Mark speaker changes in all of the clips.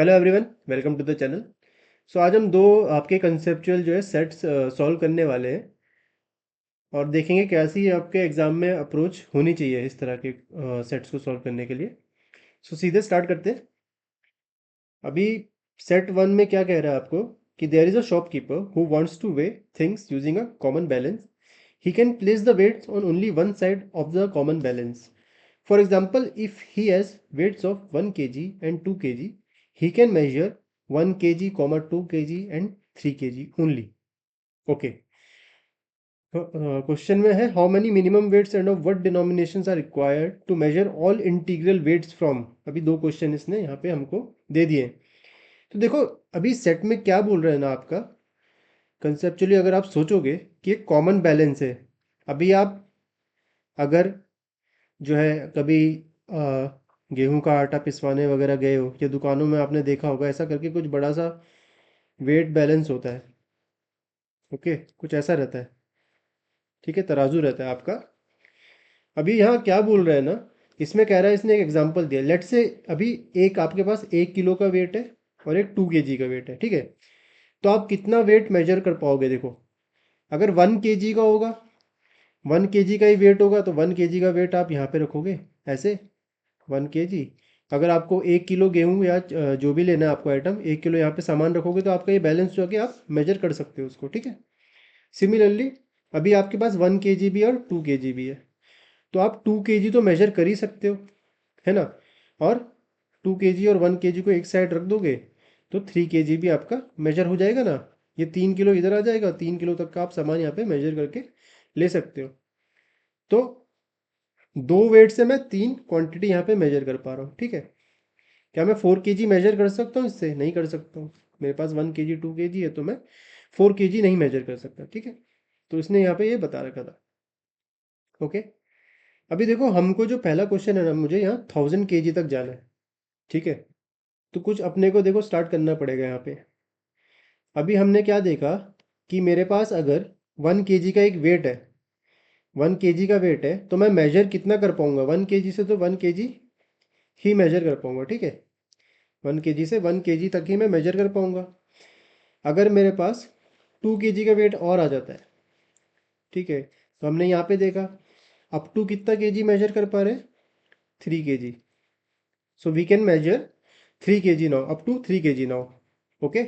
Speaker 1: Hello everyone, welcome to the channel. So आज हम दो आपके कंसेप्चुअल जो है सेट्स सॉल्व करने वाले हैं और देखेंगे कैसी आपके एग्ज़ाम में अप्रोच होनी चाहिए इस तरह के सेट्स को सॉल्व करने के लिए। सो सीधे स्टार्ट करते हैं। अभी सेट वन में क्या कह रहा है आपको कि there is a shopkeeper who wants to weigh things using a common balance. He can place the weights on only one side of the common balance. For example, if he has weights of 1 kg and 2 kg, he can measure 1 kg, 2 kg and 3 kg only. Okay. Question में है how many minimum weights and of what denominations are required to measure all integral weights from. अभी दो question इसने यहाँ पे हमको दे दिए. तो देखो अभी सेट में क्या बोल रहे हैं ना, आपका कंसेप्चुअली अगर आप सोचोगे कि एक कॉमन बैलेंस है. अभी आप अगर जो है कभी गेहूं का आटा पिसवाने वगैरह गए हो या दुकानों में आपने देखा होगा ऐसा करके कुछ बड़ा सा वेट बैलेंस होता है. ओके, कुछ ऐसा रहता है. ठीक है, तराजू रहता है आपका. अभी यहाँ क्या बोल रहे हैं ना, इसमें कह रहा है, इसने एक एग्जांपल दिया. लेट से अभी एक आपके पास 1 किलो का वेट है और एक 2 केजी का वेट है. ठीक है, तो आप कितना वेट मेजर कर पाओगे? देखो, अगर 1 केजी का होगा, 1 केजी का ही वेट होगा, तो 1 केजी का वेट आप यहाँ पे रखोगे ऐसे 1 केजी. अगर आपको 1 किलो गेहूं या जो भी लेना है आपको आइटम, 1 किलो यहाँ पे सामान रखोगे तो आपका ये बैलेंस जो है कि आप मेजर कर सकते हो उसको. ठीक है. सिमिलरली अभी आपके पास 1 केजी भी और 2 केजी भी है, तो आप 2 केजी तो मेजर कर ही सकते हो, है ना. और 2 केजी और 1 केजी को एक साइड रख दोगे तो 3 केजी भी आपका मेजर हो जाएगा ना. ये 3 किलो इधर आ जाएगा, 3 किलो तक का आप सामान यहाँ पे मेजर करके ले सकते हो. तो दो वेट से मैं तीन क्वांटिटी यहाँ पे मेजर कर पा रहा हूँ. ठीक है. क्या मैं 4 केजी मेजर कर सकता हूँ? इससे नहीं कर सकता हूँ. मेरे पास 1 केजी 2 केजी है तो मैं 4 केजी नहीं मेजर कर सकता. ठीक है, तो इसने यहाँ पे ये बता रखा था. ओके. अभी देखो हमको जो पहला क्वेश्चन है ना, मुझे यहाँ 1000 केजी तक जाना है. ठीक है, तो कुछ अपने को देखो स्टार्ट करना पड़ेगा यहाँ पे. अभी हमने क्या देखा कि मेरे पास अगर 1 केजी का एक वेट है, 1 केजी का वेट है, तो मैं मेजर कितना कर पाऊंगा? 1 केजी से तो 1 केजी ही मेजर कर पाऊंगा. ठीक है, 1 केजी से 1 केजी तक ही मैं मेजर कर पाऊंगा. अगर मेरे पास 2 केजी का वेट और आ जाता है, ठीक है, तो हमने यहाँ पे देखा अप टू कितना केजी मेजर कर पा रहे हैं? 3 KG. So we can measure 3 KG now, up to 3 KG now. Okay.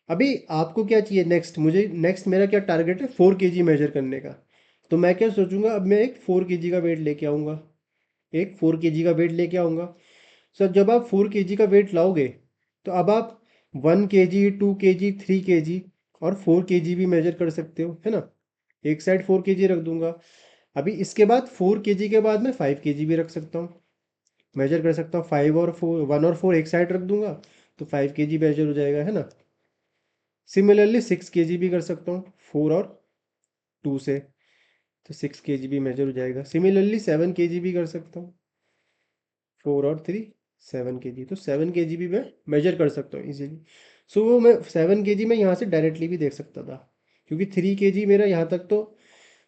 Speaker 1: अभी आपको क्या चाहिए नेक्स्ट? मुझे नेक्स्ट मेरा क्या टारगेट है? 4 केजी मेजर करने का. तो मैं क्या सोचूंगा, अब मैं एक 4 केजी का वेट लेके आऊँगा, एक 4 केजी का वेट लेके आऊँगा. सर जब आप 4 केजी का वेट लाओगे तो अब आप 1 केजी, 2 केजी, 3 केजी और 4 केजी भी मेजर कर सकते हो, है ना. एक साइड 4 केजी रख दूंगा. अभी इसके बाद 4 केजी के बाद मैं 5 केजी भी रख सकता हूँ, मेजर कर सकता हूँ. 5 और 4, 1 और 4 एक साइड रख दूंगा तो 5 केजी मेजर हो जाएगा, है ना. सिमिलरली 6 केजी भी कर सकता हूँ 4 और 2 से, तो 6 केजी भी मेजर हो जाएगा. सिमिलरली 7 केजी भी कर सकता हूँ 4 और 3, 7 केजी, तो 7 केजी भी मैं मेजर कर सकता हूँ इजीली. सो वो मैं 7 केजी में यहाँ से डायरेक्टली भी देख सकता था, क्योंकि 3 केजी मेरा यहाँ तक तो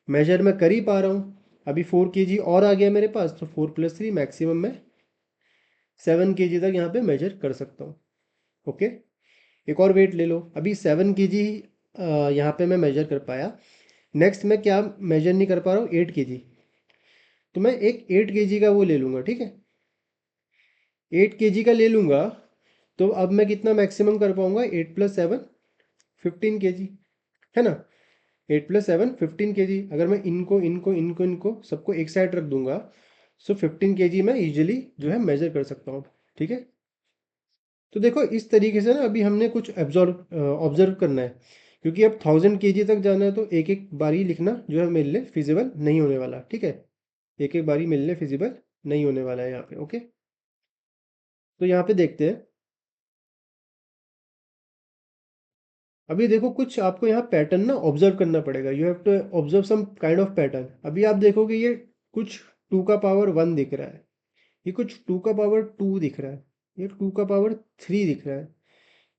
Speaker 1: मेजर मैं कर ही पा रहा हूँ. अभी 4 केजी और आ गया मेरे पास, तो 4 + 3 मैक्सिमम मैं 7 केजी तक यहाँ पे मेजर कर सकता हूँ. ओके. एक और वेट ले लो. अभी 7 केजी यहाँ पे मैं मेजर कर पाया. नेक्स्ट मैं क्या मेजर नहीं कर पा रहा हूँ? 8 केजी. तो मैं एक 8 केजी का वो ले लूँगा. ठीक है, 8 केजी का ले लूँगा. तो अब मैं कितना मैक्सिमम कर पाऊँगा? 8 + 7 15 केजी, है ना. 8 + 7 15 केजी. अगर मैं इनको इनको इनको इनको सबको एक साइड रख दूंगा, सो 15 केजी मैं इजीली जो है मेजर कर सकता हूँ. ठीक है. तो देखो इस तरीके से ना अभी हमने कुछ ऑब्जर्व करना है, क्योंकि अब 1000 केजी तक जाना है तो एक एक बारी लिखना जो है मेरे लिए फिजिबल नहीं होने वाला. ठीक है, एक एक बारी मेरे लिए फिजिबल नहीं होने वाला है यहाँ पे. ओके, तो यहाँ पे देखते हैं. अभी देखो कुछ आपको यहाँ पैटर्न ना ऑब्जर्व करना पड़ेगा. You have to observe some kind of pattern. अभी आप देखोगे ये कुछ 2 का पावर 1 दिख रहा है, ये कुछ 2 का पावर 2 दिख रहा है, ये 2 का पावर 3 दिख रहा है,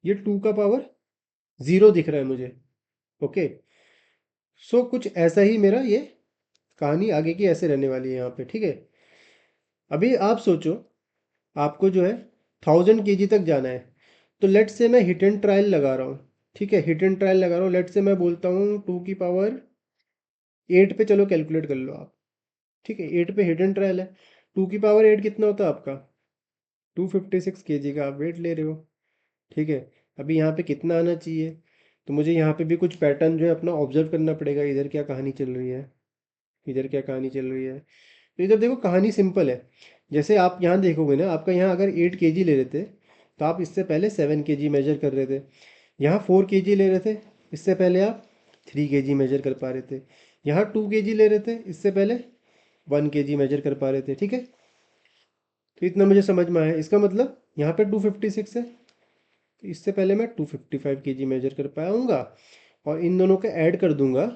Speaker 1: ये 2 का पावर 0 दिख रहा है मुझे. ओके. सो कुछ ऐसा ही मेरा ये कहानी आगे की ऐसे रहने वाली है यहाँ पे. ठीक है. अभी आप सोचो, आपको जो है 1000 केजी तक जाना है. तो लेट से मैं हिट एंड ट्रायल लगा रहा हूँ, ठीक है, हिट एंड ट्रायल लगा रहा हूँ। लेट से मैं बोलता हूँ 2 की पावर 8 पे चलो कैलकुलेट कर लो आप, ठीक है, 8 पे हिट एंड ट्रायल है। 2 की पावर 8 कितना होता है आपका? 256 kg का आप वेट ले रहे हो, ठीक है। अभी यहाँ पे कितना आना चाहिए? तो मुझे यहाँ पे भी कुछ पैटर्न जो है अपना ऑब्जर्व करना पड़ेगा, इधर क्या कहानी चल रही है, इधर क्या कहानी चल रही है। तो इधर देखो कहानी सिंपल है। जैसे आप यहाँ देखोगे ना, आपका यहाँ अगर 8 kg ले रहे थे तो आप इससे पहले 7 kg मेजर कर रहे थे। यहाँ 4 kg ले रहे थे, इससे पहले आप 3 kg मेजर कर पा रहे थे। यहाँ 2 kg ले रहे थे, इससे पहले 1 kg मेजर कर पा रहे थे, ठीक है। तो इतना मुझे समझ में आया। इसका मतलब यहाँ पे 256 है, तो इससे पहले मैं 255 kg मेजर कर पाऊँगा, और इन दोनों को ऐड कर दूंगा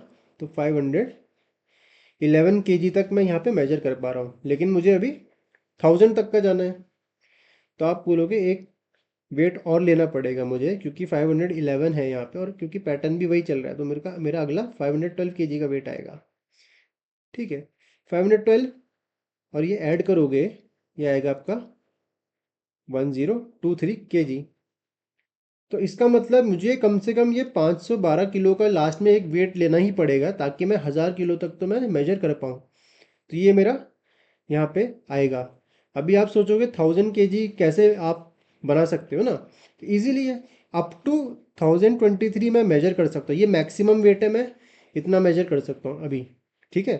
Speaker 1: तो 511 kg तक मैं यहाँ पे मेजर कर पा रहा हूँ। लेकिन मुझे अभी 1000 तक का जाना है। तो आप बोलोगे एक वेट और लेना पड़ेगा मुझे, क्योंकि 511 है यहाँ पे, और क्योंकि पैटर्न भी वही चल रहा है, तो मेरा अगला 512 kg का वेट आएगा, ठीक है। 512 और ये ऐड करोगे, ये आएगा आपका 1023 kg। तो इसका मतलब मुझे कम से कम ये 512 किलो का लास्ट में एक वेट लेना ही पड़ेगा, ताकि मैं 1000 किलो तक तो मैं मेजर कर पाऊँ। तो ये मेरा यहाँ पे आएगा। अभी आप सोचोगे 1000 kg कैसे आप बना सकते हो ना, तो ईजिली है। अप टू 1023 मैं मेजर कर सकता हूँ, ये मैक्सिमम वेट है, मैं इतना मेजर कर सकता हूँ अभी, ठीक है।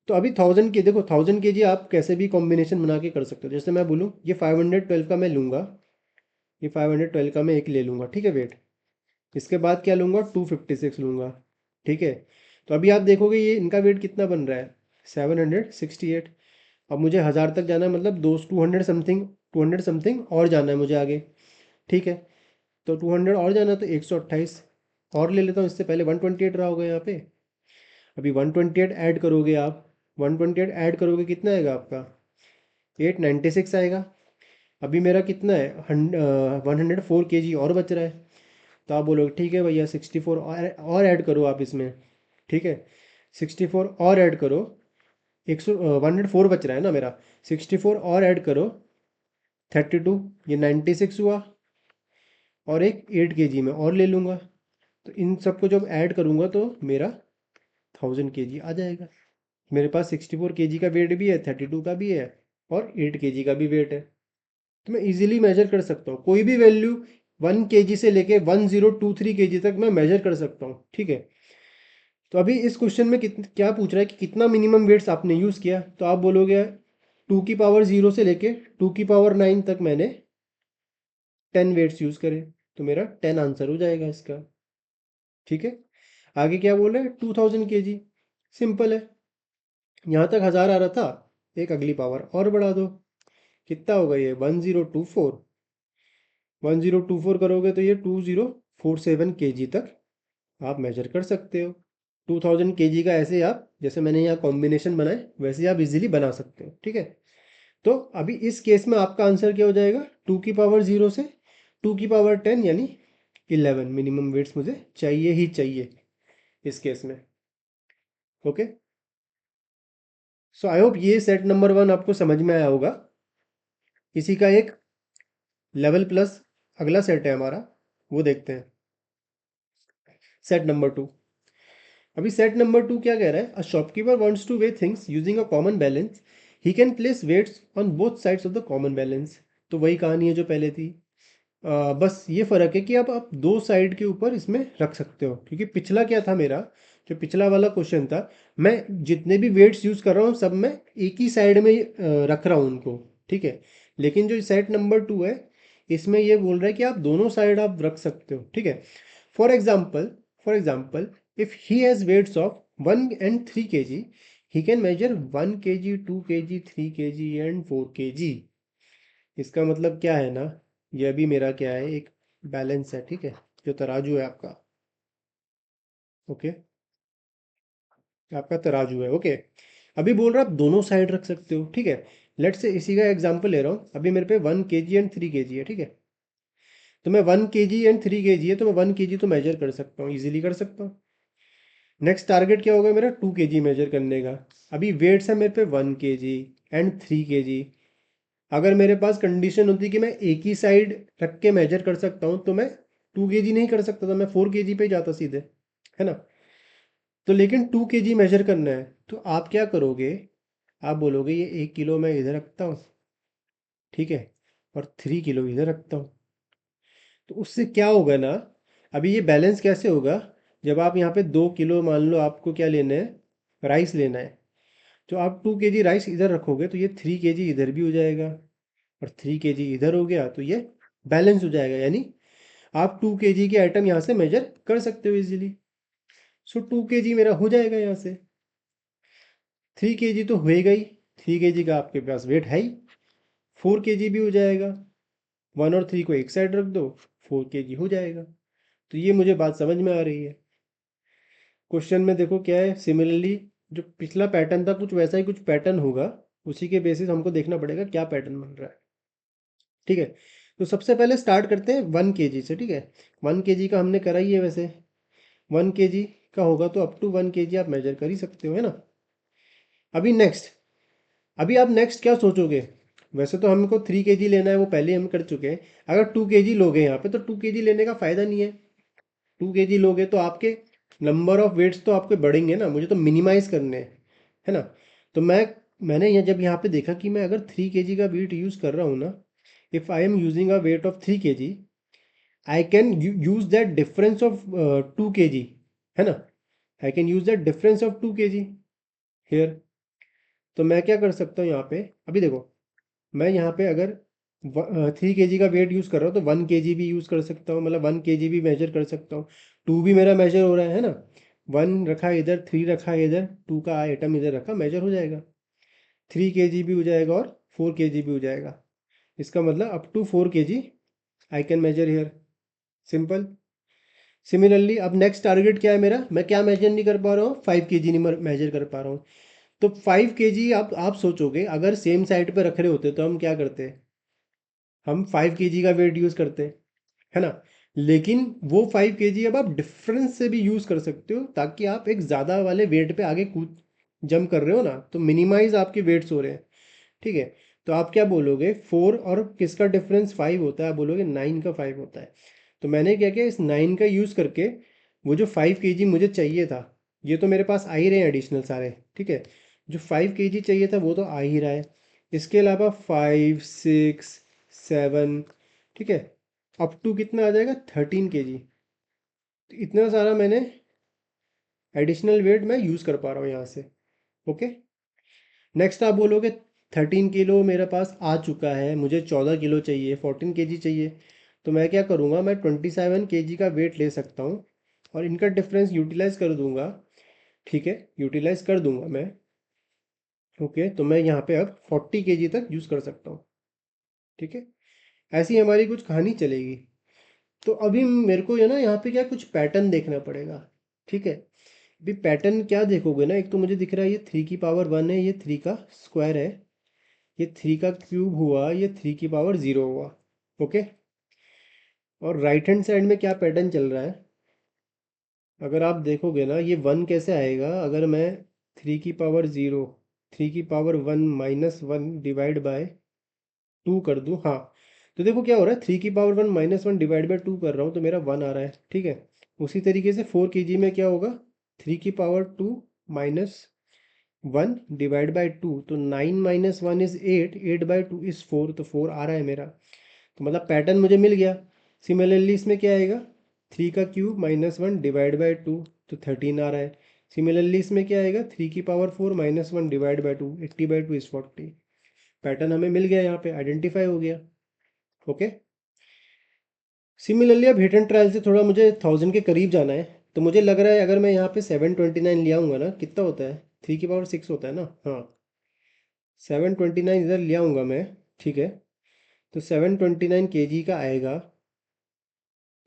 Speaker 1: तो अभी 1000 के देखो, 1000 kg आप कैसे भी कॉम्बिनेशन बना के कर सकते हो। जैसे मैं बोलूँ ये 512 का मैं लूँगा, ये 512 का मैं एक ले लूँगा, ठीक है, वेट। इसके बाद क्या लूँगा? 256 लूँगा, ठीक है। तो अभी आप देखोगे ये इनका वेट कितना बन रहा है? 768। अब मुझे 1000 तक जाना है, मतलब 200 समथिंग और जाना है मुझे आगे, ठीक है। तो 200 और जाना है, तो 128 और ले लेता हूँ। इससे पहले 128 रहा होगा यहाँ पे। अभी 128 ऐड करोगे आप, 128 ऐड करोगे कितना आएगा आपका? 896 आएगा। अभी मेरा कितना है? 104 kg और बच रहा है। तो आप बोलोगे ठीक है भैया 64 और ऐड करो आप इसमें, ठीक है। 64 और ऐड करो, 104 बच रहा है ना मेरा, 64 और ऐड करो 32, ये 96 हुआ। और एक 8 kg में और ले लूँगा, तो इन सबको जब ऐड करूँगा तो मेरा 1000 kg आ जाएगा। मेरे पास 64 kg का वेट भी है, 32 का भी है, और 8 kg का भी वेट है। तो मैं इजीली मेजर कर सकता हूँ कोई भी वैल्यू, 1 kg से लेके 1023 kg तक मैं मेजर कर सकता हूँ, ठीक है। तो अभी इस क्वेश्चन में क्या पूछ रहा है कि कितना मिनिमम वेट्स आपने यूज़ किया, तो आप बोलोगे 2 की पावर 0 से लेके 2 की पावर 9 तक मैंने 10 वेट्स यूज़ करे, तो मेरा 10 आंसर हो जाएगा इसका, ठीक है। आगे क्या बोल रहे हैं? 2000 kg, सिंपल है। यहाँ तक 1000 आ रहा था, एक अगली पावर और बढ़ा दो, कितना होगा ये? 1024। 1024 करोगे तो ये 2047 kg तक आप मेजर कर सकते हो। 2000 kg का ऐसे आप, जैसे मैंने यहाँ कॉम्बिनेशन बनाए वैसे आप इजीली बना सकते हो, ठीक है। तो अभी इस केस में आपका आंसर क्या हो जाएगा? 2 की पावर 0 से 2 की पावर 10 यानी 11 मिनिमम वेट्स मुझे चाहिए ही चाहिए इस केस में, ओके। सो आई होप ये सेट नंबर 1 आपको समझ में आया होगा। इसी का एक लेवल प्लस अगला सेट है हमारा, वो देखते हैं। Set number 2। अभी सेट नंबर 2 क्या कह रहा है? A shopkeeper wants to weigh things using a common balance, he can place weights on both sides of the common balance. तो वही कहानी है जो पहले थी। बस ये फ़र्क है कि आप दो साइड के ऊपर इसमें रख सकते हो, क्योंकि पिछला क्या था मेरा, जो पिछला वाला क्वेश्चन था, मैं जितने भी वेट्स यूज़ कर रहा हूँ सब मैं एक ही साइड में रख रहा हूँ उनको, ठीक है। लेकिन जो सेट नंबर 2 है, इसमें ये बोल रहा है कि आप दोनों साइड आप रख सकते हो, ठीक है। For example, if he has weights of 1 and 3 kg, he can measure 1 kg, 2 kg, 3 kg and 4 kg। इसका मतलब क्या है ना, ये अभी मेरा क्या है, एक बैलेंस है, ठीक है, जो तराजू है आपका, ओके, आपका तराजू है, ओके। अभी बोल रहा आप दोनों साइड रख सकते हो, ठीक है। लेट से इसी का एग्जांपल ले रहा हूँ। अभी मेरे पे 1 kg एंड 3 kg है, ठीक है। तो मैं 1 kg एंड 3 kg है, तो मैं 1 kg तो मेजर कर सकता हूँ, इजीली कर सकता हूँ। नेक्स्ट टारगेट क्या होगा मेरा? 2 kg मेजर करने का। अभी वेट्स है मेरे पे 1 kg एंड 3 kg। अगर मेरे पास कंडीशन होती कि मैं एक ही साइड रख के मेजर कर सकता हूँ तो मैं 2 kg नहीं कर सकता था, मैं 4 kg पे जाता सीधे, है ना। तो लेकिन 2 kg मेजर करना है तो आप क्या करोगे, आप बोलोगे ये 1 किलो मैं इधर रखता हूँ, ठीक है, और 3 किलो इधर रखता हूँ। तो उससे क्या होगा ना, अभी ये बैलेंस कैसे होगा, जब आप यहाँ पे 2 किलो मान लो आपको क्या लेना है, राइस लेना है, तो आप 2 kg राइस इधर रखोगे तो ये 3 kg इधर भी हो जाएगा, और 3 kg इधर हो गया तो ये बैलेंस हो जाएगा, यानी आप 2 kg के आइटम यहाँ से मेजर कर सकते हो इजीली। सो 2 kg मेरा हो जाएगा यहाँ से। 3 kg तो होएगा ही, 3 kg का आपके पास वेट है ही, 4 kg भी हो जाएगा। 1 और 3 को एक साइड रख दो, 4 kg हो जाएगा। तो ये मुझे बात समझ में आ रही है। क्वेश्चन में देखो क्या है, सिमिलरली जो पिछला पैटर्न था कुछ वैसा ही कुछ पैटर्न होगा, उसी के बेसिस हमको देखना पड़ेगा क्या पैटर्न बन रहा है, ठीक है। तो सबसे पहले स्टार्ट करते हैं 1 kg से, ठीक है। 1 kg का हमने करा ही है वैसे, 1 kg का होगा तो अप टू 1 kg आप मेजर कर ही सकते हो, है ना। अभी नेक्स्ट, अभी आप नेक्स्ट क्या सोचोगे, वैसे तो हमको 3 kg लेना है वो पहले हम कर चुके हैं। अगर 2 kg लोगे यहाँ पे तो 2 kg लेने का फ़ायदा नहीं है। 2 kg लोगे तो आपके नंबर ऑफ वेट्स तो आपके बढ़ेंगे ना, मुझे तो मिनिमाइज करने हैं, है ना। तो मैंने ये जब यहाँ पे देखा कि मैं अगर 3 kg का वेट यूज़ कर रहा हूँ ना, if I am using a weight of 3 kg, I can use that difference of 2 kg, है ना। I can use that difference of 2 kg here. तो मैं क्या कर सकता हूँ यहाँ पे, अभी देखो, मैं यहाँ पे अगर 3 kg का वेट यूज़ कर रहा हूँ तो 1 kg भी यूज़ कर सकता हूँ, मतलब 1 kg भी मेजर कर सकता हूँ। 2 भी मेरा मेजर हो रहा है ना, 1 रखा इधर, 3 रखा इधर, 2 का आइटम इधर रखा, मेजर हो जाएगा। 3 kg भी हो जाएगा और 4 kg भी हो जाएगा। इसका मतलब up to 4 kg I can measure here, simple. Similarly अब नेक्स्ट टारगेट क्या है मेरा, मैं क्या मेजर नहीं कर पा रहा हूँ, 5 kg नहीं मेजर कर पा रहा हूँ। तो 5 kg आप सोचोगे अगर सेम साइड पे रख रहे होते तो हम क्या करते, हम 5 kg का वेट यूज़ करते हैं, है ना। लेकिन वो 5 kg अब आप डिफरेंस से भी यूज़ कर सकते हो, ताकि आप एक ज़्यादा वाले वेट पे आगे कूद जंप कर रहे हो ना, तो मिनिमाइज आपके वेट्स हो रहे हैं, ठीक है। तो आप क्या बोलोगे, 4 और किसका डिफरेंस 5 होता है, आप बोलोगे 9 का 5 होता है। तो मैंने क्या किया, इस 9 का यूज़ करके वो जो 5 kg मुझे चाहिए था, ये तो मेरे पास आ ही रहे हैं एडिशनल सारे, ठीक है। जो 5 kg चाहिए था वो तो आ ही रहा है, इसके अलावा 5, 6, 7, ठीक है, अप टू कितना आ जाएगा, 13 kg। तो इतना सारा मैंने एडिशनल वेट मैं यूज़ कर पा रहा हूँ यहाँ से, ओके। नेक्स्ट आप बोलोगे 13 किलो मेरे पास आ चुका है, मुझे 14 किलो चाहिए, 14 kg चाहिए। तो मैं क्या करूँगा, मैं 27 kg का वेट ले सकता हूँ और इनका डिफरेंस यूटिलाइज कर दूंगा, ठीक है, यूटिलाइज कर दूंगा मैं, ओके। तो मैं यहाँ पे अब 40 kg तक यूज़ कर सकता हूँ, ठीक है। ऐसी हमारी कुछ कहानी चलेगी। तो अभी मेरे को है ना यहाँ पे क्या कुछ पैटर्न देखना पड़ेगा, ठीक है। अभी पैटर्न क्या देखोगे ना, एक तो मुझे दिख रहा है ये 3 की पावर 1 है, ये 3 का स्क्वायर है, ये 3 का क्यूब हुआ, ये 3 की पावर 0 हुआ, ओके। और राइट हैंड साइड में क्या पैटर्न चल रहा है, अगर आप देखोगे ना, ये 1 कैसे आएगा, अगर मैं 3 की पावर 0, 3 की पावर 1 -1 डिवाइड बाय 2 कर दूँ, हाँ। तो देखो क्या हो रहा है, 3 की पावर 1 -1 डिवाइड बाय 2 कर रहा हूँ तो मेरा 1 आ रहा है, ठीक है। उसी तरीके से 4 kg में क्या होगा, 3 की पावर 2 -1 डिवाइड बाय 2, तो 9 -1 इज़ 8, 8 बाय 2 इज़ 4, तो 4 आ रहा है मेरा। तो मतलब पैटर्न मुझे मिल गया। सिमिलरली इसमें क्या आएगा, 3 का क्यूब -1 डिवाइड बाय 2, तो 13 आ रहा है। सिमिलरली इसमें क्या आएगा, 3 की power 4 -1 divide by 2, 80 by 2 is 40। Pattern हमें मिल गया, यहाँ पे आइडेंटिफाई हो गया, ओके। सिमिलरली अब हिट एंड ट्रायल से थोड़ा मुझे 1000 के करीब जाना है, तो मुझे लग रहा है अगर मैं यहाँ पे 729 ले आऊँगा ना, कितना होता है, 3 की पावर 6 होता है ना, हाँ। 729 इधर ले आऊँगा मैं, ठीक है। तो 729 kg का आएगा।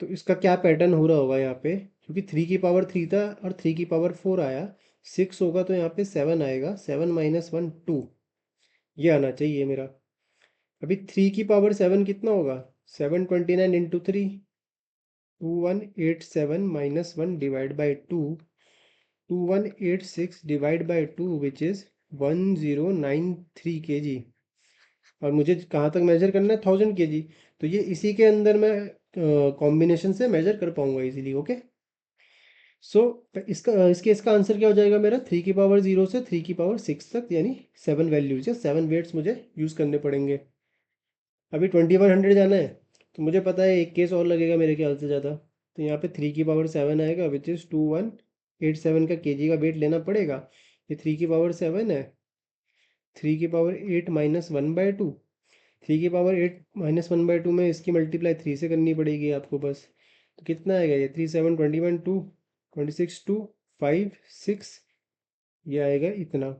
Speaker 1: तो इसका क्या पैटर्न हो रहा होगा यहाँ पे, क्योंकि 3 की पावर 3 था और 3 की पावर 4 आया, 6 होगा तो यहाँ पे 7 आएगा, 7 -1 2, ये आना चाहिए मेरा। अभी 3 की पावर 7 कितना होगा, 729 into 3, 2187 -1 divide by 2, 2186 divide by 2 which is 1093 kg, और मुझे कहाँ तक मेजर करना है, 1000 kg। तो ये इसी के अंदर मैं कॉम्बिनेशन से मेजर कर पाऊंगा इजीली। ओके, सो इसका आंसर क्या हो जाएगा मेरा, 3 की पावर 0 से 3 की पावर 6 तक, यानी 7 वैल्यूज या 7 वेट्स मुझे यूज़ करने पड़ेंगे। अभी 2100 जाना है, तो मुझे पता है एक केस और लगेगा मेरे ख्याल से ज़्यादा। तो यहाँ पे 3 की पावर 7 आएगा, विच इज़ 2187 का केजी का वेट लेना पड़ेगा। ये 3 की पावर 7 है, 3 की पावर 8 - 1/2। 3 की पावर 8 - 1/2 में इसकी मल्टीप्लाई 3 से करनी पड़ेगी आपको बस। तो कितना आएगा ये, 3 7 21 2 26 2 5 6, ये आएगा इतना।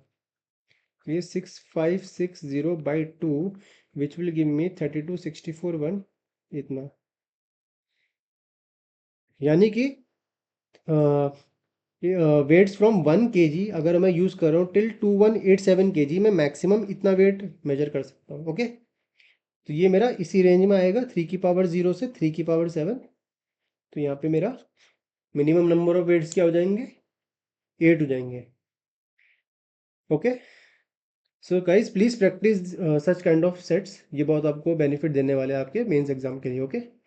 Speaker 1: तो ये 6560/2 विच विल गिव मी 3264 1, इतना। यानी कि वेट्स फ्रॉम 1 kg अगर मैं यूज़ कर रहा हूँ टिल 2187 kg में मैक्सिमम इतना वेट मेजर कर सकता हूँ। ओके, तो ये मेरा इसी रेंज में आएगा, 3 की पावर 0 से 3 की पावर 7। तो यहाँ पे मेरा मिनिमम नंबर ऑफ वेट्स क्या हो जाएंगे, 8 हो जाएंगे। Okay, so guys please practice such kind of sets, ये बहुत आपको बेनिफिट देने वाले हैं आपके मेंस एग्जाम के लिए। ओके।